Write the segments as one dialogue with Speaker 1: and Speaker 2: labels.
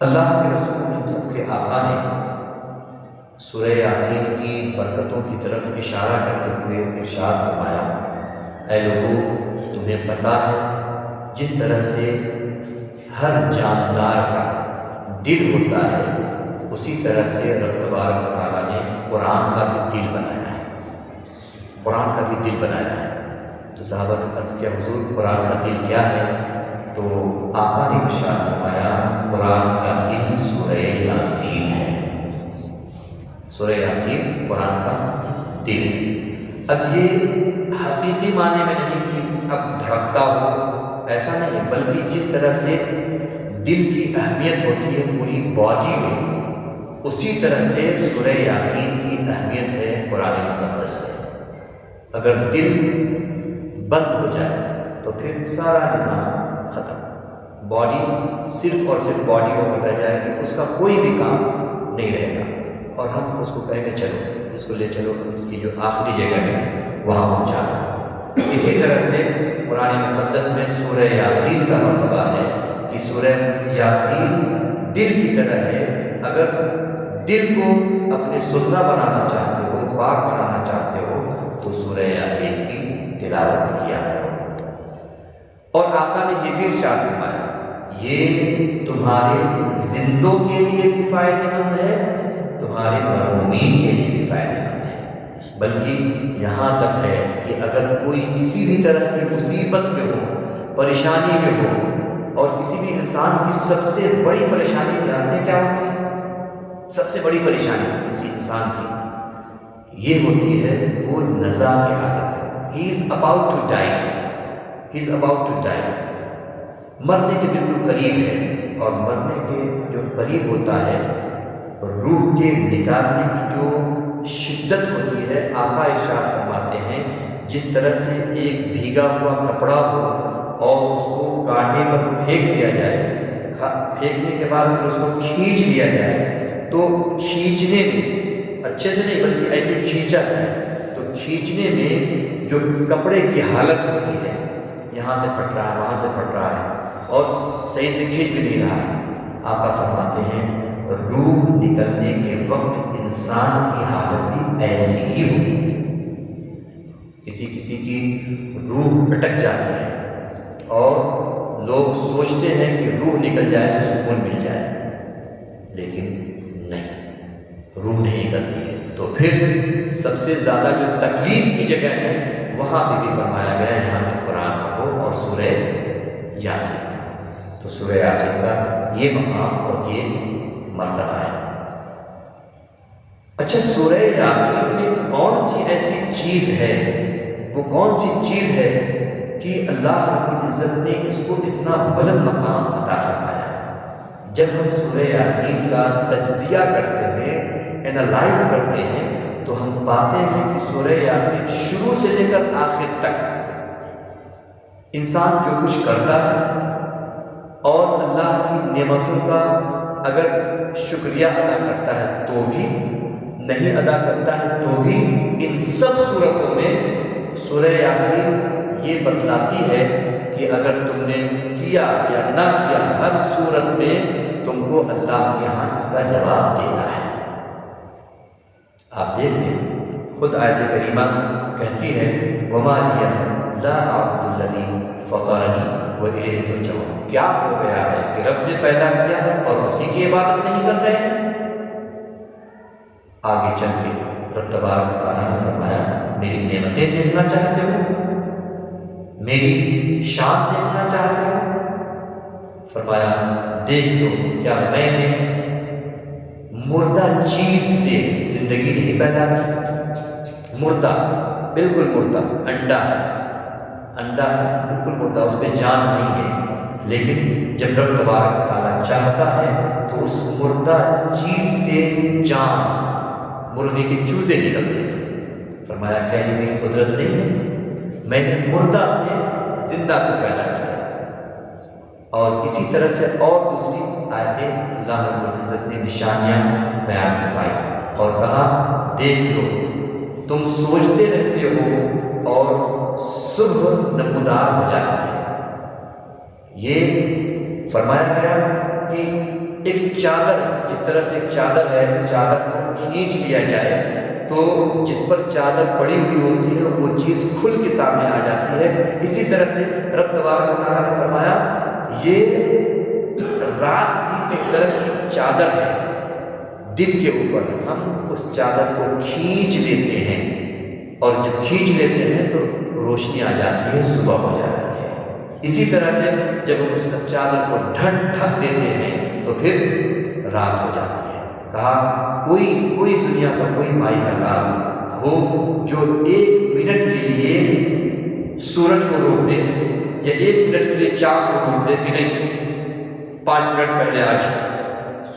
Speaker 1: اللہ کے رسول ہم سب کے آقا نے سورہ یاسین کی برکتوں کی طرف اشارہ کرتے ہوئے ارشاد فرمایا، اے لوگوں تمہیں پتہ ہے جس طرح سے ہر جاندار کا دل ہوتا ہے اسی طرح سے رب تبارک و تعالیٰ نے قرآن کا بھی دل بنایا ہے، قرآن کا بھی دل بنایا ہے۔ تو صحابہ نے عرض کیا حضور قرآن کا دل کیا ہے؟ تو آقا نے ارشاد فرمایا قرآن کا دل سورہ یاسین ہے، سورہ یاسین قرآن کا دل۔ اب یہ حقیقی معنی میں نہیں کہ اب دھڑکتا ہو، ایسا نہیں ہے، بلکہ جس طرح سے دل کی اہمیت ہوتی ہے پوری باڈی میں، اسی طرح سے سورہ یاسین کی اہمیت ہے قرآن مقدس میں۔ اگر دل بند ہو جائے تو پھر سارا نظام ختم، باڈی صرف اور صرف باڈی ہو کر رہ جائے گی، اس کا کوئی بھی کام نہیں رہے گا، اور ہم اس کو کہیں گے چلو اس کو لے چلو یہ جو آخری جگہ ہے وہاں پہنچا دو۔ اسی طرح سے قرآن مقدس میں سورہ یاسین کا مرتبہ ہے کہ سورہ یاسین دل کی طرح ہے، اگر دل کو اپنے ستھرا بنانا چاہتے ہو، پاک بنانا چاہتے ہو تو سورہ یاسین کی تلاوت کیا کرو۔ اور آقا نے یہ بھی ارشاد فرمایا یہ تمہارے زندوں کے لیے بھی فائدہ مند ہے، تمہارے مرحومین کے لیے بھی فائدہ مند ہے، بلکہ یہاں تک ہے کہ اگر کوئی کسی بھی طرح کی مصیبت میں ہو، پریشانی میں ہو، اور کسی بھی انسان کی سب سے بڑی پریشانی جانتے کیا ہوتی ہے؟ سب سے بڑی پریشانی کسی انسان کی یہ ہوتی ہے وہ نزا کے حالت میں، he is about to die, he is about to die, مرنے کے بالکل قریب ہے، اور مرنے کے جو قریب ہوتا ہے روح کے نکالنے کی جو شدت ہوتی ہے، آقا ارشاد فرماتے ہیں جس طرح سے ایک بھیگا ہوا کپڑا ہو اور اس کو کانٹے پر پھینک دیا جائے، پھینکنے کے بعد پھر اس کو کھینچ لیا جائے، تو کھینچنے میں اچھے سے نہیں بلکہ ایسے کھینچا جائے تو کھینچنے میں جو کپڑے کی حالت ہوتی ہے، یہاں سے پھٹ رہا ہے وہاں سے پھٹ رہا ہے اور صحیح سے کھینچ بھی نہیں رہا ہے، آقا فرماتے ہیں روح نکلنے کے وقت انسان کی حالت بھی ایسی ہی ہوتی ہے۔ کسی کی روح اٹک جاتی ہے اور لوگ سوچتے ہیں کہ روح نکل جائے تو سکون مل جائے، لیکن نہیں، روح نہیں نکلتی ہے۔ تو پھر سب سے زیادہ جو تکلیف کی جگہ ہے وہاں پہ بھی فرمایا گیا ہے یہاں پہ قرآن پڑھو اور سورہ یاسین، تو سورہ یاسین کا یہ مقام اور یہ مرتبہ ہے۔ اچھا سورہ یاسین میں کون سی ایسی چیز ہے، وہ کون سی چیز ہے کہ اللہ رب العزت نے اس کو اتنا بلند مقام عطا فرمایا؟ جب ہم سورہ یاسین کا تجزیہ کرتے ہیں، اینالائز کرتے ہیں، تو ہم پاتے ہیں کہ سورہ یاسین شروع سے لے کر آخر تک انسان جو کچھ کرتا ہے اور اللہ کی نعمتوں کا اگر شکریہ ادا کرتا ہے تو بھی، نہیں ادا کرتا ہے تو بھی، ان سب صورتوں میں سورہ یاسین یہ بتلاتی ہے کہ اگر تم نے کیا یا نہ کیا، ہر صورت میں تم کو اللہ کے ہاں اس کا جواب دینا ہے۔ آپ دیکھ لیں خود آیت کریمہ کہتی ہے وَمَا لِيَ لَا أَعْبُدُ الَّذِي فَطَرَنِي وَإِلَيْهِ تُرْجَعُونَ، کیا ہو گیا ہے کہ رب نے پیدا کیا ہے اور اسی کی عبادت نہیں کر رہے ہیں؟ آگے چل کے رب تبارک و تعالیٰ نے فرمایا میری نعمتیں دیکھنا چاہتے ہو، میری شان دیکھنا چاہتے ہو؟ فرمایا دیکھ لو کیا میں نے مردہ چیز سے زندگی نہیں پیدا کی؟ مردہ، بالکل مردہ، انڈا ہے، انڈا ہے بالکل مردہ، اس پہ جان نہیں ہے، لیکن جب رب تبارک و تعالیٰ چاہتا ہے تو اس مردہ چیز سے جان، مرغی کے چوزے نکلتے ہیں۔ فرمایا کیا یہ میری قدرت نہیں ہے؟ میں نے مردہ سے زندہ کو پیدا کیا۔ اور اسی طرح سے اور دوسری آیتیں اللہ رب العزت نے نشانیاں بیان فرمائی اور کہا دیکھ لو تم سوچتے رہتے ہو اور صبح نمودار ہو جاتی ہے۔ یہ فرمایا گیا کہ ایک چادر، جس طرح سے ایک چادر ہے، چادر کو کھینچ لیا جائے تو جس پر چادر پڑی ہوئی ہوتی ہے وہ چیز کھل کے سامنے آ جاتی ہے، اسی طرح سے رب تبارک و تعالیٰ نے فرمایا یہ رات بھی ایک طرح کی چادر ہے دن کے اوپر، ہم اس چادر کو کھینچ لیتے ہیں اور جب کھینچ لیتے ہیں تو روشنی آ جاتی ہے، صبح ہو جاتی ہے۔ اسی طرح سے جب ہم اس چادر کو ڈھک دیتے ہیں تو پھر رات ہو جاتی ہے۔ کہا کوئی دنیا کا کوئی مائی کا لال ہو جو 1 منٹ کے لیے سورج کو روک دے یا 1 منٹ کے لیے چاند کو روک دے کہ نہیں 5 منٹ پہلے آج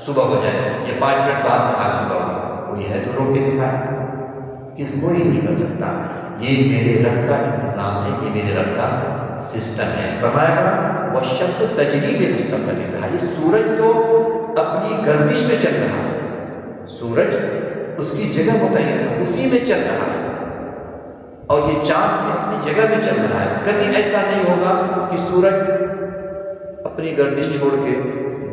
Speaker 1: صبح ہو جائے یا 5 منٹ بعد میں آج صبح ہو، کوئی ہے تو روک کے دکھائے؟ کوئی نہیں کر سکتا۔ یہ میرے رب کا انتظام ہے، یہ میرے رب کا سسٹم ہے۔ فرمایا گیا والشمس تجری لمستقر لہا، یہ سورج تو اپنی گردش میں چل رہا ہے، سورج اس کی جگہ متعین ہے، اسی میں چل رہا ہے، اور یہ چاند بھی اپنی جگہ میں چل رہا ہے۔ کبھی ایسا نہیں ہوگا کہ سورج اپنی گردش چھوڑ کے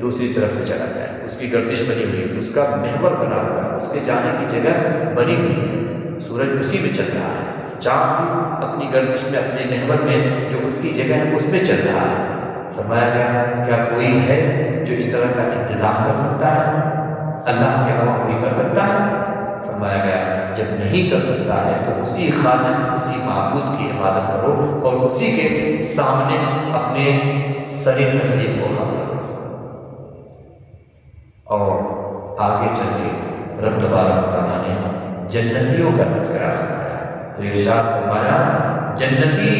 Speaker 1: دوسری طرف سے چلا جائے، اس کی گردش بنی ہوئی ہے، اس کا محور بنا ہوا ہے، اس کے جانے کی جگہ بنی ہوئی ہے، سورج اسی میں چل رہا ہے۔ چاند بھی اپنی گردش میں، اپنے محور میں جو اس کی جگہ ہے اس میں چل رہا ہے۔ فرمایا گیا کیا کوئی ہے جو اس طرح کا انتظام کر سکتا ہے؟ اللہ کے علاوہ کوئی کر سکتا ہے؟ فرمایا گیا جب نہیں کر سکتا ہے تو اسی خالق، اسی معبود کی عبادت کرو اور اسی کے سامنے اپنے سر تسلیم کو خم کرو۔ اور آگے چل کے رب تبارک و تعالیٰ نے جنتیوں کا تذکرہ فرمایا تو ارشاد فرمایا جنتی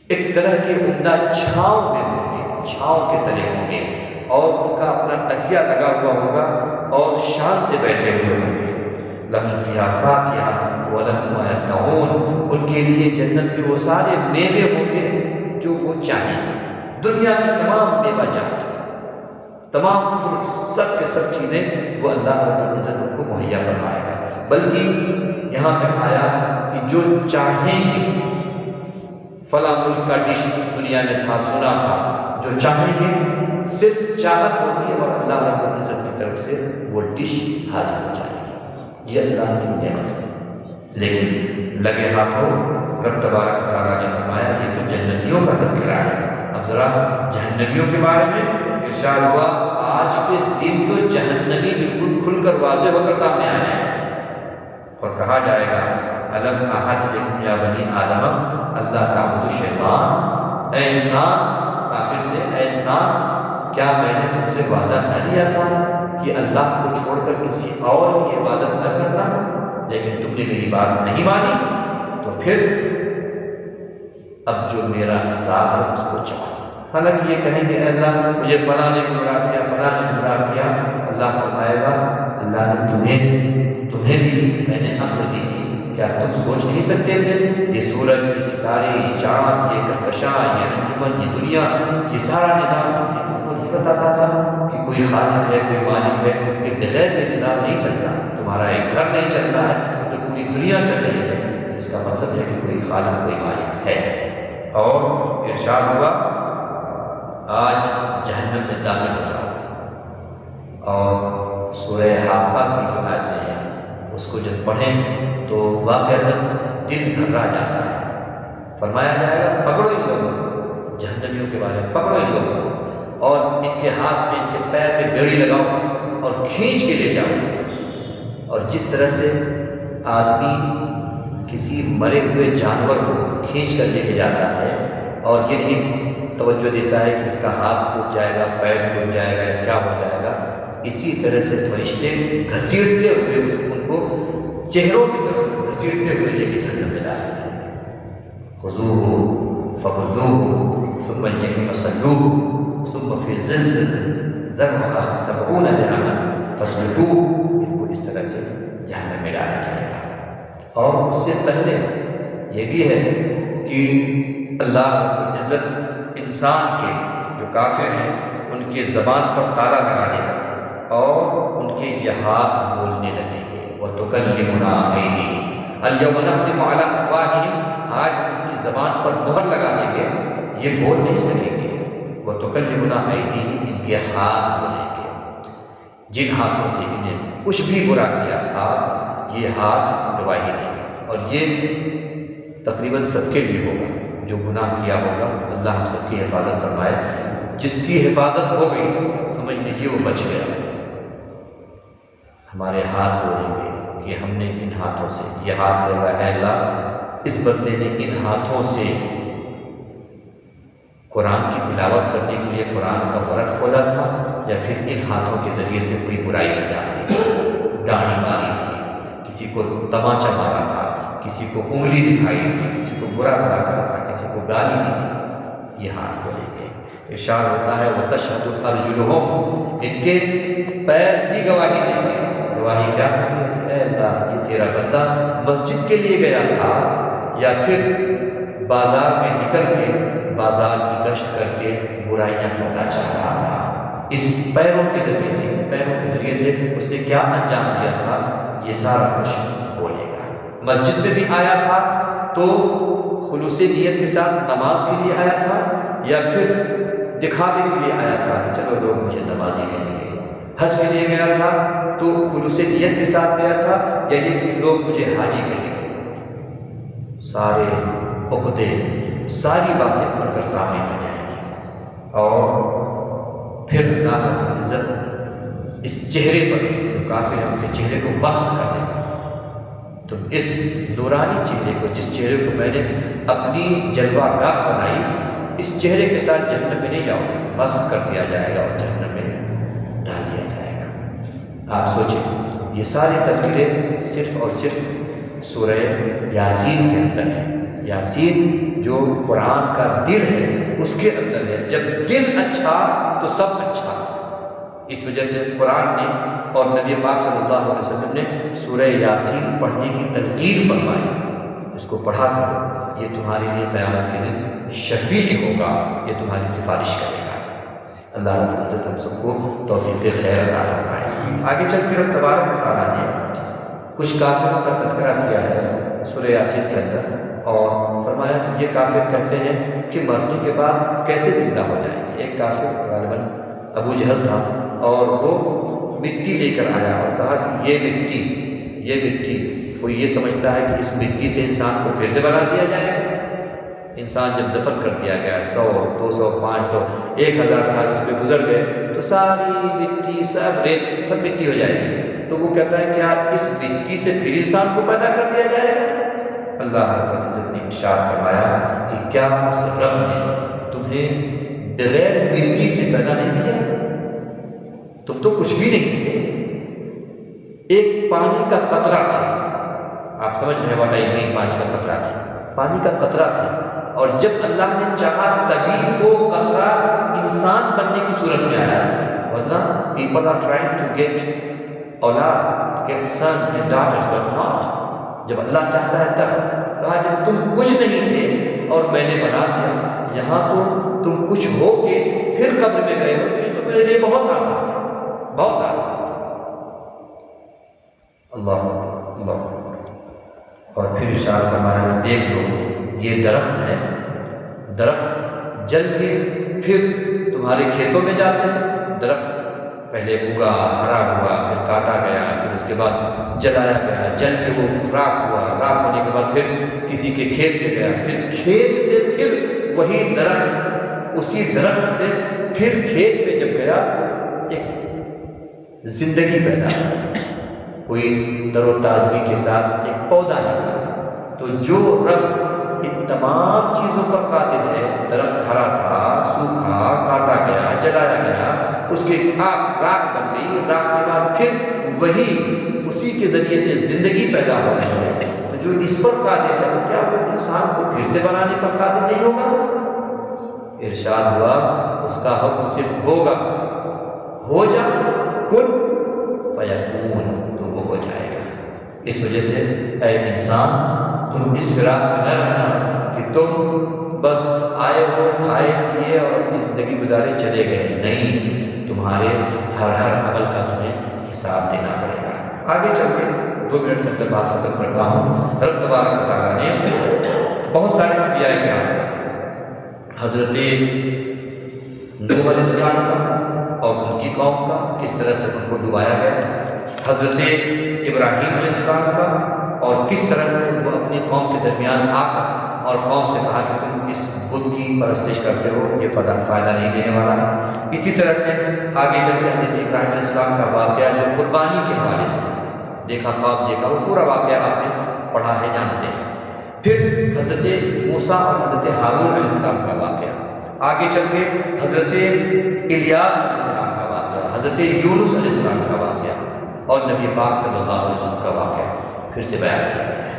Speaker 1: ایک طرح کے عمدہ چھاؤں میں ہوں گے، چھاؤں کے تلے ہوں گے، اور ان کا اپنا تکیہ لگا ہوا ہوگا اور شان سے بیٹھے ہوئے ہوں گے۔ لَهُمْ فِيهَا فَاكِهَةٌ وَلَهُمْ مَا يَدَّعُونَ، ان کے لیے جنت میں وہ سارے میوے ہوں گے جو وہ چاہیں، دنیا کی تمام میوہ جات، تمام فروٹس، سب کے سب چیزیں وہ اللہ رب العزت ان کو مہیا فرمائے گا۔ بلکہ یہاں تک آیا کہ جو چاہیں گے، فلاں ملک کا ڈش دنیا میں تھا، سنا تھا، جو چاہیں گے صرف چاہت ہوگی اور اللہ رب العزت کی طرف سے وہ ڈش حاصل ہو جائے گی، یہ اللہ کی نعمت ہے۔ لیکن لگے ہاتھوں رب تبارک و تعالیٰ نے فرمایا یہ تو جنتیوں کا تذکرہ ہے، اب ذرا جہنمیوں کے بارے میں ارشاد ہوا آج کے دن تو جہنمی بالکل کھل کر واضح ہو کر سامنے آ جائے اور کہا جائے گا الم احد الیکم یا بنی آدم اللہ تعبدوا الشیطان، اے انسان، کافر سے اے انسان کیا میں نے تم سے وعدہ نہ لیا تھا کہ اللہ کو چھوڑ کر کسی اور کی عبادت نہ کرنا، لیکن تم نے میری بات نہیں مانی، تو پھر اب جو میرا عذاب ہے اس کو چکھو۔ حالانکہ یہ کہیں گے اے اللہ مجھے فلاں نے گمراہ کیا، فلاں نے گمراہ کیا، اللہ فرمائے گا اللہ نے تمہیں بھی میں نے عقل دی تھی، کیا تم سوچ نہیں سکتے تھے؟ یہ سورج، یہ ستارے، یہ چاند، یہ کہکشاں، یہ انجمن، یہ دنیا، یہ سارا نظام یہ تم کو نہیں بتاتا تھا کہ کوئی خالق ہے، کوئی مالک ہے، اس کے بغیر یہ نظام نہیں چلتا، تمہارا ایک گھر نہیں چلتا ہے تو پوری دنیا چل رہی ہے، اس کا مطلب ہے کہ کوئی خالق، کوئی مالک ہے۔ اور ارشاد ہوا آج جہنم میں داخل ہو جاؤ، اور سورہ حاقہ کی جو آیتیں ہیں اس کو جب پڑھیں تو واقعتاً دل گھبرا جاتا ہے۔ فرمایا جائے گا پکڑو ان لوگوں کو، جہنمیوں کے بارے میں پکڑو ان لوگوں کو اور ان کے ہاتھ میں، ان کے پیر پہ بیڑی لگاؤ اور کھینچ کے لے جاؤ۔ اور جس طرح سے آدمی کسی مرے ہوئے جانور کو کھینچ کر لے کے جاتا ہے اور یہ نہیں توجہ دیتا ہے کہ اس کا ہاتھ ٹوٹ جائے گا، پیر ٹوٹ جائے گا، کیا ہو جائے گا، اسی طرح سے فرشتے گھسیٹتے ہوئے ان کو چہروں کی طرف گھسیٹتے ہوئے لے کے جہنم میں داخل کریں۔ خذوہ فغلوہ ثم الجحیم صلوہ ثم فی زلزلۃ ذرعہا 70 ذراعا فاسلکوہ، ان کو اس طرح سے جہنم میں ڈالا جائے گا۔ اور اس سے پہلے یہ بھی ہے کہ اللہ رب العزت انسان کے جو کافر ہیں ان کے زبان پر تالا لگا دے گا اور ان کے یہ ہاتھ بولنے لگیں گے۔ وَتُكَلِّمُنَا أَيْدِيهِمْ الْيَوْمَ نَخْتِمُ عَلَىٰ أَفْوَاهِهِمْ، آج ان کی زبان پر مہر لگا دیں گے، یہ بول نہیں سکیں گے۔ وَتُكَلِّمُنَا أَيْدِيهِمْ، ان یہ ہاتھ بولیں گے، جن ہاتھوں سے انہیں کچھ بھی برا کیا تھا یہ ہاتھ گواہی دیں گے۔ اور یہ تقریباً سب کے لیے ہوگا، جو گناہ کیا ہوگا اللہ ہم سب کی حفاظت فرمائے۔ جس کی حفاظت ہو گئی سمجھ لیجیے وہ بچ گیا۔ ہمارے ہاتھ بولیں گے کہ ہم نے ان ہاتھوں سے، یہ ہاتھ لے گا اے اللہ اس بندے نے ان ہاتھوں سے قرآن کی تلاوت کرنے کے لیے قرآن کا ورق کھولا تھا، یا پھر ان ہاتھوں کے ذریعے سے کوئی برائی انجام دی، ڈانڈی ماری تھی، کسی کو تماچا مارا تھا، کسی کو انگلی دکھائی تھی، کسی کو برا بھلا کرا تھا، کسی کو گالی دی تھی، یہ ہاتھ بولیں گے۔ ارشاد ہوتا ہے وَتَشْهَدُ أَرْجُلُهُمْ، ان کے پیر بھی گواہی دیں گے۔ گواہی کیا دیں گے کہ اے اللہ یہ تیرا بندہ مسجد کے لیے گیا تھا یا پھر بازار میں نکل کے بازار کی گشت کر کے برائیاں کرنا چاہ رہا تھا، اس پیروں کے ذریعے سے، پیروں کے ذریعے سے اس نے کیا انجام دیا تھا یہ سارا کچھ بولے گا۔ مسجد میں بھی آیا تھا تو خلوص نیت کے ساتھ نماز کے لیے آیا تھا، یا پھر دکھاوے کے لیے آیا تھا کہ چلو لوگ مجھے نمازی کہیں گے۔ حج کے لیے گیا تھا تو خلوص نیت کے ساتھ گیا تھا، یا یہ کہ لوگ مجھے حاجی کہیں گے۔ سارے عقدے، ساری باتیں کھل کر سامنے آ جائیں گی، اور پھر اللہ رب العزت اس چہرے پر جو کافر ہے ان کے چہرے کو مسخ کر دے گا۔ تو اس نورانی چہرے کو، جس چہرے کو میں نے اپنی جلوہ گاہ بنائی، اس چہرے کے ساتھ جہنم میں نہیں جاؤ گے، مسخ کر دیا جائے گا اور جہنم میں ڈال دیا جائے گا۔ آپ سوچیں یہ سارے تذکرے صرف اور صرف سورہ یاسین کے اندر ہے۔ یاسین جو قرآن کا دل ہے اس کے اندر ہے، جب دل اچھا تو سب اچھا۔ اس وجہ سے قرآن نے اور نبی پاک صلی اللہ علیہ وسلم نے سورہ یاسین پڑھنے کی تلقین فرمائی، اس کو پڑھا کرو، یہ تمہارے لیے قیامت کے دن شفیع ہوگا، یہ تمہاری سفارش کرے گا۔ اللہ رب العزت ہم سب کو توفیق خیر عطا فرمائے۔ آگے چل کے رب تبارک و تعالیٰ نے کچھ کافروں کا تذکرہ کیا ہے سورہ یاسین کے اندر، اور فرمایا کہ یہ کافر کہتے ہیں کہ مرنے کے بعد کیسے زندہ ہو جائیں گے۔ ایک کافر غالباً ابو جہل تھا، اور وہ مٹی لے کر آیا اور کہا کہ یہ مٹی وہ یہ سمجھتا ہے کہ اس مٹی سے انسان کو پھر سے بنا دیا جائے گا۔ انسان جب دفن کر دیا گیا 100 200 500 1000 سال اس پہ گزر گئے تو ساری مٹی، سب ریت، سب مٹی ہو جائے گی۔ تو وہ کہتا ہے کہ یار اس مٹی سے پھر انسان کو پیدا کر دیا جائے گا۔ اللہ رب العزت نے ارشاد فرمایا کہ کیا اس رب نے تمہیں بغیر مٹی سے پیدا نہیں کیا؟ تم تو کچھ بھی نہیں تھے، ایک پانی کا قطرہ تھے۔ آپ سمجھ رہے ہیں واٹ آئی مین، پانی کا قطرہ تھے، پانی کا قطرہ تھا، اور جب اللہ نے چاہا تبھی وہ قطرہ انسان بننے کی صورت میں آیا، ورنہ people are trying to get اولاد، get son and daughters but not. جب اللہ چاہتا ہے تب، کہا جب تم کچھ نہیں تھے اور میں نے بنا دیا، یہاں تو تم کچھ ہو کے پھر قبر میں گئے ہو، یہ تو میرے لیے بہت آسان ہے، بہت آسان ہے۔ اللہ اللہ۔ اور پھر ارشاد فرمایا کہ دیکھ لو یہ درخت ہے، درخت جل کے پھر تمہارے کھیتوں میں جاتے ہیں۔ درخت پہلے اگا، ہرا ہوا، پھر کاٹا گیا، پھر اس کے بعد جلایا گیا، جل کے وہ راکھ ہوا، راکھ ہونے کے بعد پھر کسی کے کھیت میں گیا، پھر کھیت سے پھر وہی درخت، اسی درخت سے پھر کھیت میں جب گیا تو ایک زندگی پیدا ہوئی، کوئی تر و تازگی کے ساتھ ایک پودا نکلا۔ تو جو رب ان تمام چیزوں پر قادر ہے، درخت ہرا تھا، سوکھا، کاٹا گیا، جلایا گیا، اس کے راکھ بن گئی، راکھ کے بعد پھر وہی اسی کے ذریعے سے زندگی پیدا ہو رہی ہے، تو جو اس پر قادر ہے تو کیا وہ انسان کو پھر سے بنانے پر قادر نہیں ہوگا؟ ارشاد ہوا اس کا حکم صرف ہوگا، ہو جا کن فیکون، تو وہ ہو جائے گا۔ اس وجہ سے اے انسان تم اس فراق میں نہ رہنا کہ تم بس آئے ہو، کھائے پیے اور اپنی زندگی گزارے چلے گئے، نہیں، تمہارے ہر عمل کا تمہیں حساب دینا پڑے گا۔ آگے چل کے 2 منٹ کے اندر بات ختم کرتا ہوں۔ رب تبارک و تعالیٰ نے بہت سارے انبیاء کرام کا، حضرت نوح علیہ السلام کا قوم کا، کس طرح سے ان کو ڈبایا گیا، حضرت ابراہیم علیہ السلام کا، اور کس طرح سے وہ اپنی قوم کے درمیان آ کر اور قوم سے کہا کہ تم اس بت کی پرستش کرتے ہو، یہ فائدہ نہیں دینے والا ہے۔ اسی طرح سے آگے چل کے حضرت ابراہیم علیہ السلام کا واقعہ جو قربانی کے حوالے سے دیکھا، خواب دیکھا، وہ پورا واقعہ آپ نے پڑھا ہے، جانتے ہیں۔ پھر حضرت موسیٰ اور حضرت ہارون علیہ السلام کا واقعہ، آگے چل کے حضرت الیاس علیہ السلام کا واقعہ، حضرت یونس علیہ السلام کا واقعہ، اور نبی پاک صلی اللہ علیہ وسلم کا واقعہ پھر سے بیان کیا گیا ہے۔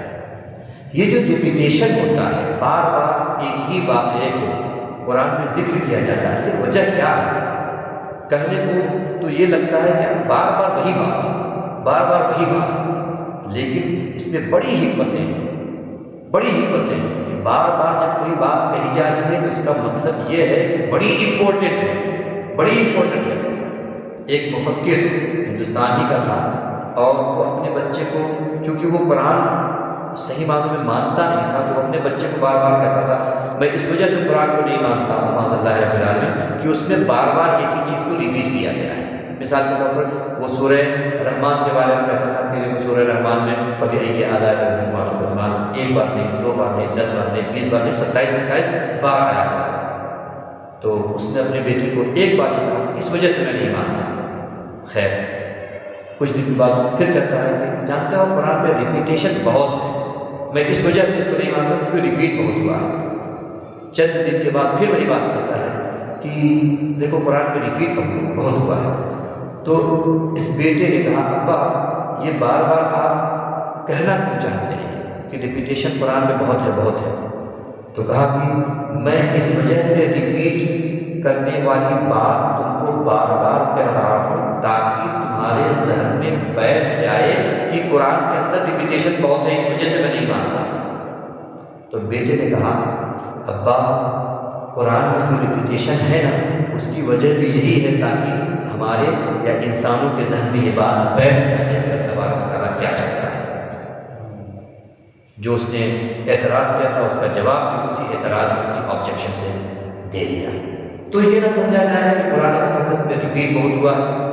Speaker 1: یہ جو ریپیٹیشن ہوتا ہے، بار بار ایک ہی واقعے کو قرآن میں ذکر کیا جاتا ہے، پھر وجہ کیا ہے؟ کہنے کو تو یہ لگتا ہے کہ بار بار وہی بات، بار بار وہی بات، لیکن اس میں بڑی حکمتیں ہیں، بڑی حکمتیں ہیں کہ بار بار جب کوئی بات کہی جا رہی ہے تو اس کا مطلب یہ ہے کہ بڑی امپورٹنٹ ہے، بڑی امپورٹنٹ ہے۔ ایک مفکر ہندوستانی کا تھا، اور وہ اپنے بچے کو، چونکہ وہ قرآن صحیح معنوں میں مانتا نہیں تھا، تو اپنے بچے کو بار بار کہتا تھا میں اس وجہ سے قرآن کو نہیں مانتا ہوں، معاذ اللہ رب العالمین، کہ اس میں بار بار ایک ہی چیز کو ریپیٹ کیا گیا ہے۔ مثال کے طور پر وہ سورہ رحمان کے بارے میں کہتا تھا کہ سورہ رحمان میں فَبِأَيِّ آلَاءِ رَبِّكُمَا تُكَذِّبَانِ، ایک بار نہیں، دو بار نہیں، 10 بار نہیں، 20 بار نہیں، 27 بار آیا۔ تو اس نے اپنے بیٹے کو ایک بار کہا اس وجہ سے میں نہیں مانتا۔ خیر، کچھ دن کے بعد پھر کہتا ہے کہ جانتا ہوں قرآن میں ریپیٹیشن بہت ہے، میں اس وجہ سے اس کو نہیں مانتا کیونکہ ریپیٹ بہت ہوا ہے۔ چند دن کے بعد پھر وہی بات کرتا ہے کہ دیکھو قرآن میں ریپیٹ بہت ہوا ہے۔ تو اس بیٹے نے کہا ابا یہ بار بار آپ کہنا کیوں چاہتے ہیں کہ ریپیٹیشن قرآن میں بہت ہے، بہت ہے؟ تو کہا کہ میں اس وجہ سے ریپیٹ کرنے والی بات تم کو بار بار کہہ رہا ہوں تاکہ تمہارے ذہن میں بیٹھ جائے کہ قرآن کے اندر ریپیٹیشن بہت ہے، اس وجہ سے میں نہیں مانتا۔ تو بیٹے نے کہا ابا قرآن میں جو ریپیٹیشن ہے نا، اس کی وجہ بھی یہی ہے تاکہ ہمارے یا انسانوں کے ذہن میں یہ بات بیٹھ جائے کہ اللہ تبارک و تعالیٰ کیا چاہتا ہے۔ جو اس نے اعتراض کیا تھا اس کا جواب بھی اسی اعتراض، اسی آبجیکشن سے دے دیا۔ تو یہ نہ سمجھا جائے کہ قرآن مقدس میں ریپیٹ بہت ہوا ہے،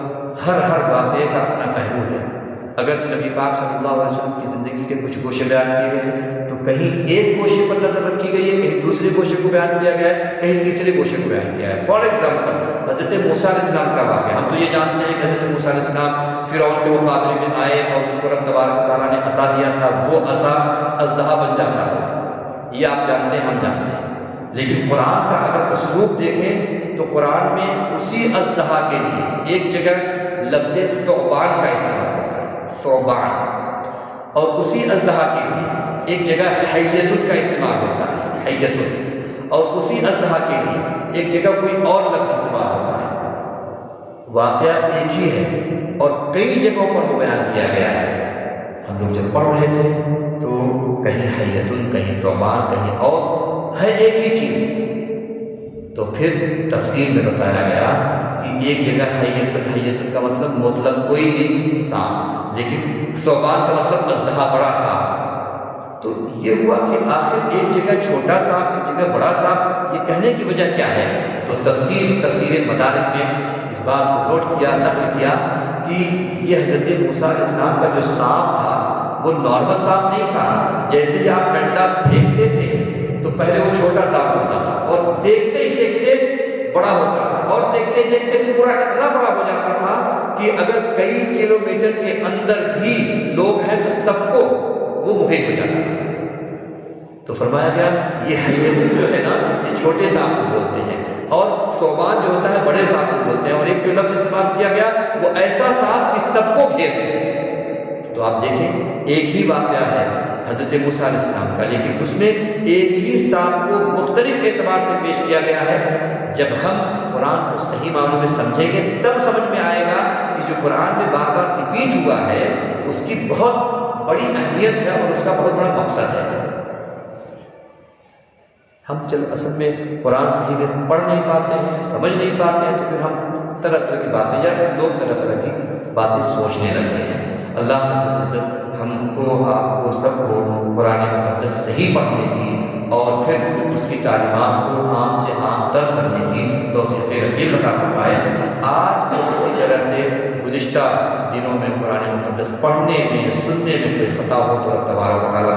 Speaker 1: ہر واقعے کا اپنا پہلو ہے۔ اگر نبی پاک صلی اللہ علیہ وسلم کی زندگی کے کچھ گوشے بیان کیے گئے تو کہیں ایک گوشے پر نظر رکھی گئی ہے، کہیں دوسرے گوشے کو بیان کیا گیا ہے، کہیں تیسرے گوشے کو بیان کیا ہے۔ فار ایگزامپل حضرت موسیٰ علیہ السلام کا واقعہ، ہم تو یہ جانتے ہیں کہ حضرت موسیٰ علیہ السلام فرعون کے مقابلے میں آئے اور ان کو رب تبارک و تعالیٰ نے عصا دیا تھا، وہ عصا اژدہا بن جاتا تھا، یہ آپ جانتے ہیں، ہم جانتے ہیں۔ لیکن قرآن کا اگر اسلوب دیکھیں تو قرآن میں اسی اژدہا کے لیے ایک جگہ لفظ ثعبان کا استعمال ہوتا ہے، ثعبان، اور اسی اژدہا کے لیے ایک جگہ حیۃ کا استعمال ہوتا ہے، حیۃ، اور اسی اژدہا کے لیے ایک جگہ کوئی اور لفظ استعمال ہوتا ہے۔ واقعہ ایک ہی ہے اور کئی جگہوں پر وہ بیان کیا گیا ہے۔ ہم لوگ جب پڑھ رہے تھے تو کہیں حیۃ، کہیں ثعبان، کہیں اور ہے ایک ہی چیز، تو پھر تفسیر میں بتایا گیا کہ ایک جگہ حیۃ کا مطلب مطلق کوئی بھی سانپ، لیکن ثعبان کا مطلب اژدہا، بڑا سانپ۔ تو یہ ہوا کہ آخر ایک جگہ چھوٹا سانپ، ایک جگہ بڑا سانپ، یہ کہنے کی وجہ کیا ہے؟ تو تفسیر مدارک میں اس بات کو نوٹ کیا، نقل کیا کہ یہ حضرت موسیٰ علیہ السلام کا جو سانپ تھا وہ نارمل سانپ نہیں تھا۔ جیسے ہی آپ ڈنڈا پھینکتے تھے تو پہلے وہ چھوٹا سانپ ہوتا تھا اور دیکھتے ہی دیکھتے بڑا ہوتا تھا، اور دیکھتے ہی دیکھتے پورا اتنا بڑا ہو جاتا تھا کہ اگر کئی کلومیٹر کے اندر بھی لوگ ہیں تو سب کو وہ محیط ہو جاتا تھا۔ تو فرمایا گیا یہ حیۃ جو ہے نا، یہ چھوٹے سانپ کو بولتے ہیں، اور ثعبان جو ہوتا ہے بڑے سانپ کو بولتے ہیں، اور ایک جو لفظ استعمال کیا گیا وہ ایسا سانپ کہ سب کو گھیر لے۔ تو آپ دیکھیں ایک ہی واقعہ ہے حضرت موسیٰ علیہ السلام کا، لیکن اس میں ایک ہی سانپ کو مختلف اعتبار سے پیش کیا گیا ہے۔ جب ہم قرآن کو صحیح معنوں میں سمجھیں گے تب سمجھ میں آئے گا کہ جو قرآن میں بار بار ریپیٹ ہوا ہے اس کی بہت بڑی اہمیت ہے اور اس کا بہت بڑا مقصد ہے۔ ہم چلو اصل میں قرآن صحیح میں پڑھ نہیں پاتے ہیں، سمجھ نہیں پاتے ہیں، تو پھر ہم طرح طرح کی باتیں یا لوگ طرح طرح کی باتیں سوچنے لگتے ہیں۔ اللہ عزت ہم کو، آپ کو، سب کو قرآن مقدس صحیح پڑھنے کی اور پھر اس کی تعلیمات کو عام سے عام تر کرنے کی توفیق رفیق عطا فرمائے۔ آج جو کسی طرح سے گزشتہ دنوں میں قرآن مقدس پڑھنے میں سننے میں کوئی خطا ہو تو رب تبارک و تعالیٰ